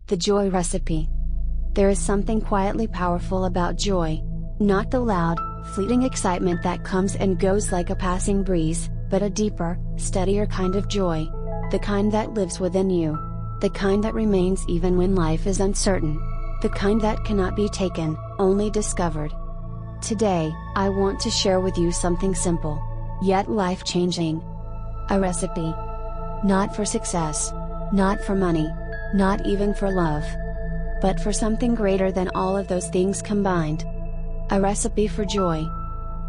The joy recipe. There is something quietly powerful about joy. Not the loud, fleeting excitement that comes and goes like a passing breeze, but a deeper, steadier kind of joy. The kind that lives within you. The kind that remains even when life is uncertain. The kind that cannot be taken, only discovered. Today, I want to share with you something simple, yet life-changing. A recipe. Not for success. Not for money. Not even for love. But for something greater than all of those things combined. A recipe for joy.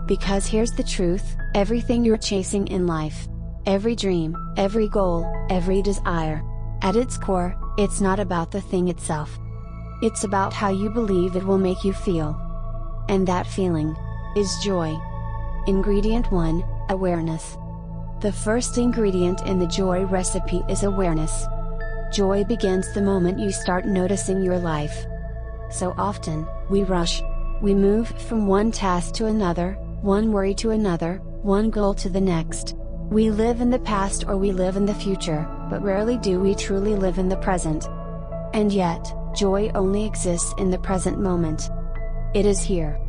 Because here's the truth, everything you're chasing in life, every dream, every goal, every desire, at its core, it's not about the thing itself. It's about how you believe it will make you feel. And that feeling is joy. Ingredient 1, awareness. The first ingredient in the joy recipe is awareness. Joy begins the moment you start noticing your life. So often, we rush. We move from one task to another, one worry to another, one goal to the next. We live in the past or we live in the future, but rarely do we truly live in the present. And yet, joy only exists in the present moment. It is here.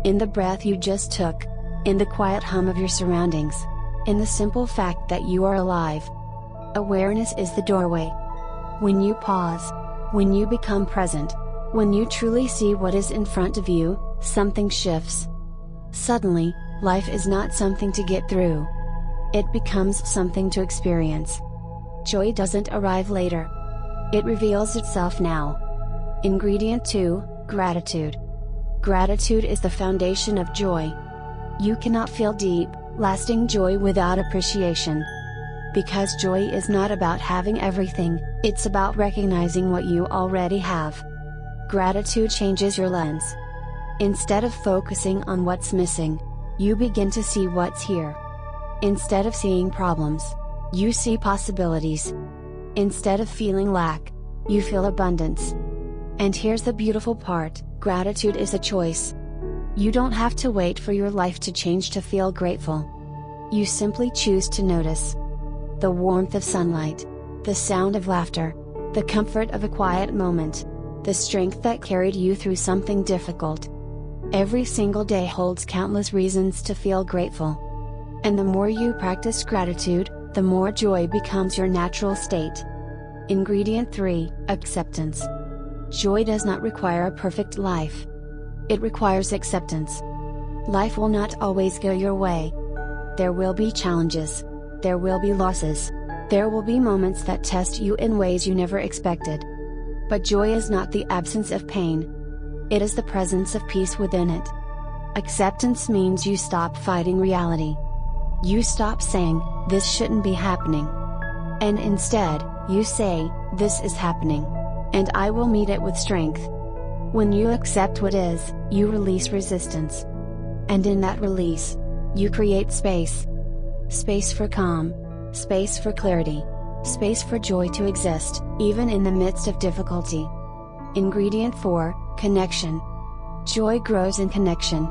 In the breath you just took. In the quiet hum of your surroundings. In the simple fact that you are alive. Awareness is the doorway. When you pause, when you become present, when you truly see what is in front of you, something shifts. Suddenly, life is not something to get through. It becomes something to experience. Joy doesn't arrive later. It reveals itself now. Ingredient 2, gratitude. Gratitude is the foundation of joy. You cannot feel deep, lasting joy without appreciation. Because joy is not about having everything, it's about recognizing what you already have. Gratitude changes your lens. Instead of focusing on what's missing, you begin to see what's here. Instead of seeing problems, you see possibilities. Instead of feeling lack, you feel abundance. And here's the beautiful part, gratitude is a choice. You don't have to wait for your life to change to feel grateful. You simply choose to notice. The warmth of sunlight, the sound of laughter, the comfort of a quiet moment, the strength that carried you through something difficult. Every single day holds countless reasons to feel grateful. And the more you practice gratitude, the more joy becomes your natural state. Ingredient 3, acceptance. Joy does not require a perfect life. It requires acceptance. Life will not always go your way. There will be challenges. There will be losses. There will be moments that test you in ways you never expected. But joy is not the absence of pain. It is the presence of peace within it. Acceptance means you stop fighting reality. You stop saying, "This shouldn't be happening." And instead, you say, "This is happening. And I will meet it with strength." When you accept what is, you release resistance. And in that release, you create space. Space for calm. Space for clarity. Space for joy to exist, even in the midst of difficulty. Ingredient 4, connection. Joy grows in connection.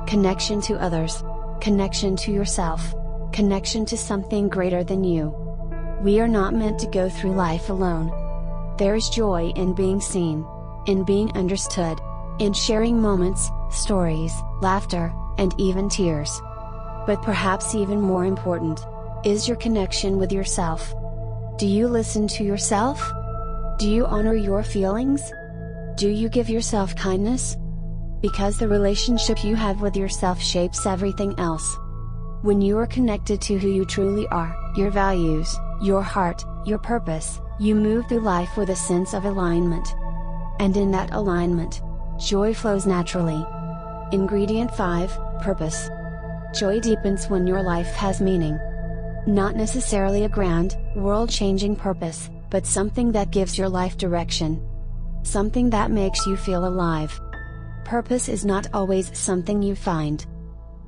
Connection to others. Connection to yourself. Connection to something greater than you. We are not meant to go through life alone. There is joy in being seen, in being understood, in sharing moments, stories, laughter, and even tears. But perhaps even more important, is your connection with yourself. Do you listen to yourself? Do you honor your feelings? Do you give yourself kindness? Because the relationship you have with yourself shapes everything else. When you are connected to who you truly are, your values, your heart, your purpose, you move through life with a sense of alignment. And in that alignment, joy flows naturally. Ingredient 5, purpose. Joy deepens when your life has meaning. Not necessarily a grand, world-changing purpose, but something that gives your life direction. Something that makes you feel alive. Purpose is not always something you find.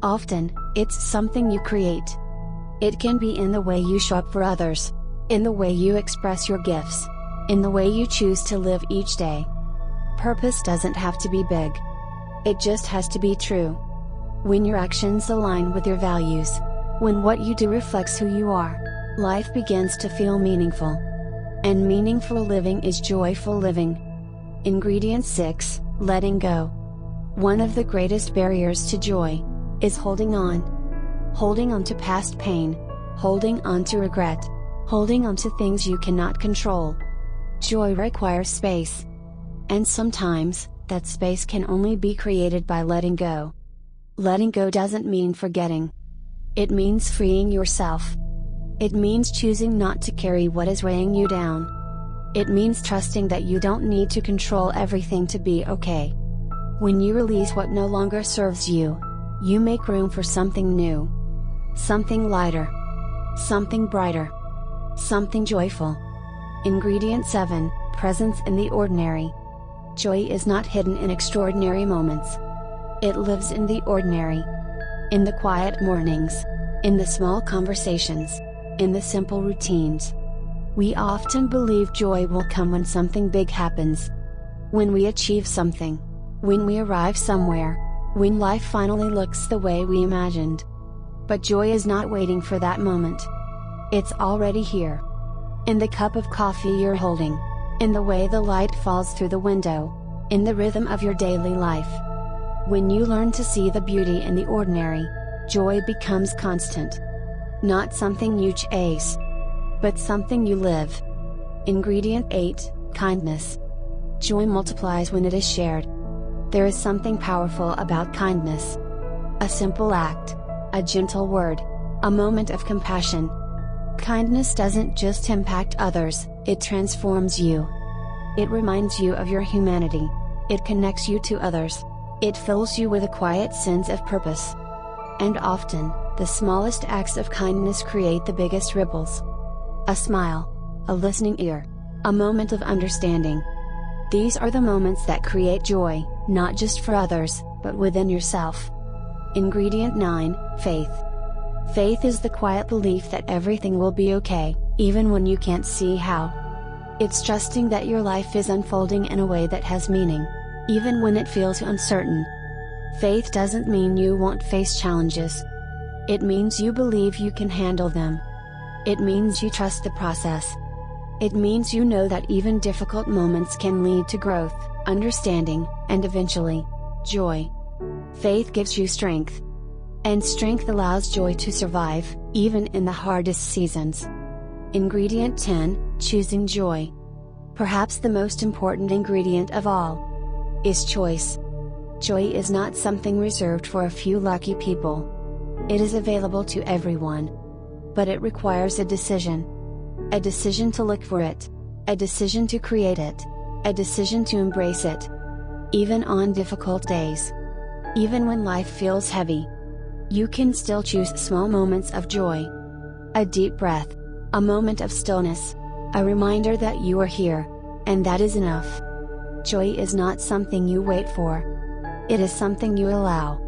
Often, it's something you create. It can be in the way you show up for others, in the way you express your gifts, in the way you choose to live each day. Purpose doesn't have to be big. It just has to be true. When your actions align with your values, when what you do reflects who you are, life begins to feel meaningful. And meaningful living is joyful living. Ingredient 6, letting go. One of the greatest barriers to joy is holding on. Holding on to past pain, holding on to regret, holding on to things you cannot control. Joy requires space. And sometimes, that space can only be created by letting go. Letting go doesn't mean forgetting. It means freeing yourself. It means choosing not to carry what is weighing you down. It means trusting that you don't need to control everything to be okay. When you release what no longer serves you, you make room for something new. Something lighter. Something brighter. Something joyful. Ingredient 7, presence in the ordinary. Joy is not hidden in extraordinary moments. It lives in the ordinary. In the quiet mornings. In the small conversations. In the simple routines. We often believe joy will come when something big happens. When we achieve something. When we arrive somewhere. When life finally looks the way we imagined. But joy is not waiting for that moment. It's already here. In the cup of coffee you're holding. In the way the light falls through the window. In the rhythm of your daily life. When you learn to see the beauty in the ordinary, joy becomes constant. Not something you chase, but something you live. Ingredient 8, kindness. Joy multiplies when it is shared. There is something powerful about kindness. A simple act, a gentle word, a moment of compassion. Kindness doesn't just impact others, it transforms you. It reminds you of your humanity. It connects you to others. It fills you with a quiet sense of purpose. And often, the smallest acts of kindness create the biggest ripples. A smile, a listening ear, a moment of understanding. These are the moments that create joy, not just for others, but within yourself. Ingredient 9, faith. Faith is the quiet belief that everything will be okay, even when you can't see how. It's trusting that your life is unfolding in a way that has meaning, even when it feels uncertain. Faith doesn't mean you won't face challenges. It means you believe you can handle them. It means you trust the process. It means you know that even difficult moments can lead to growth, understanding, and eventually, joy. Faith gives you strength. And strength allows joy to survive, even in the hardest seasons. Ingredient 10, choosing joy. Perhaps the most important ingredient of all is choice. Joy is not something reserved for a few lucky people. It is available to everyone. But it requires a decision. A decision to look for it. A decision to create it. A decision to embrace it. Even on difficult days. Even when life feels heavy. You can still choose small moments of joy. A deep breath. A moment of stillness. A reminder that you are here. And that is enough. Joy is not something you wait for. It is something you allow.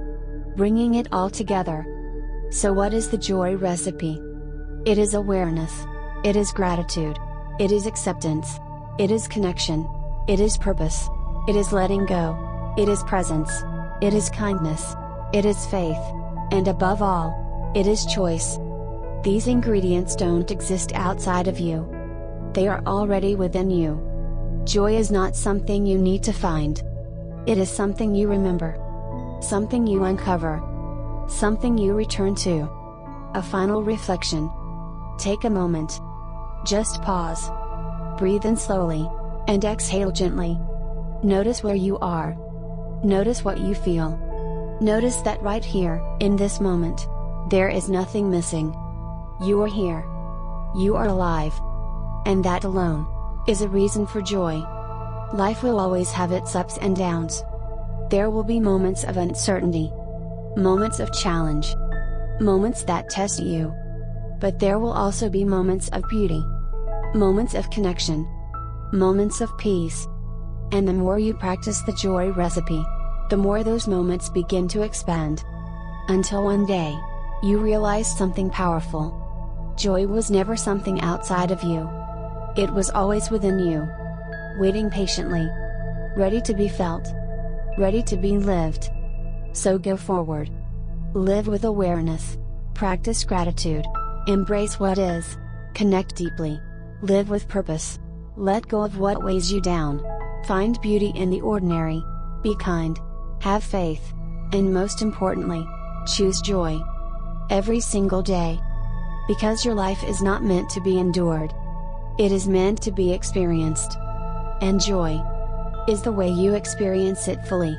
Bringing it all together. So what is the joy recipe? It is awareness. It is gratitude. It is acceptance. It is connection. It is purpose. It is letting go. It is presence. It is kindness. It is faith. And above all, it is choice. These ingredients don't exist outside of you. They are already within you. Joy is not something you need to find. It is something you remember. Something you uncover. Something you return to. A final reflection. Take a moment. Just pause. Breathe in slowly, and exhale gently. Notice where you are. Notice what you feel. Notice that right here, in this moment, there is nothing missing. You are here. You are alive. And that alone is a reason for joy. Life will always have its ups and downs. There will be moments of uncertainty. Moments of challenge. Moments that test you. But there will also be moments of beauty. Moments of connection. Moments of peace. And the more you practice the joy recipe, the more those moments begin to expand. Until one day, you realize something powerful. Joy was never something outside of you. It was always within you. Waiting patiently. Ready to be felt. Ready to be lived. So go forward. Live with awareness. Practice gratitude. Embrace what is. Connect deeply. Live with purpose. Let go of what weighs you down. Find beauty in the ordinary. Be kind. Have faith. And most importantly, choose joy. Every single day. Because your life is not meant to be endured. It is meant to be experienced. And joy is the way you experience it fully.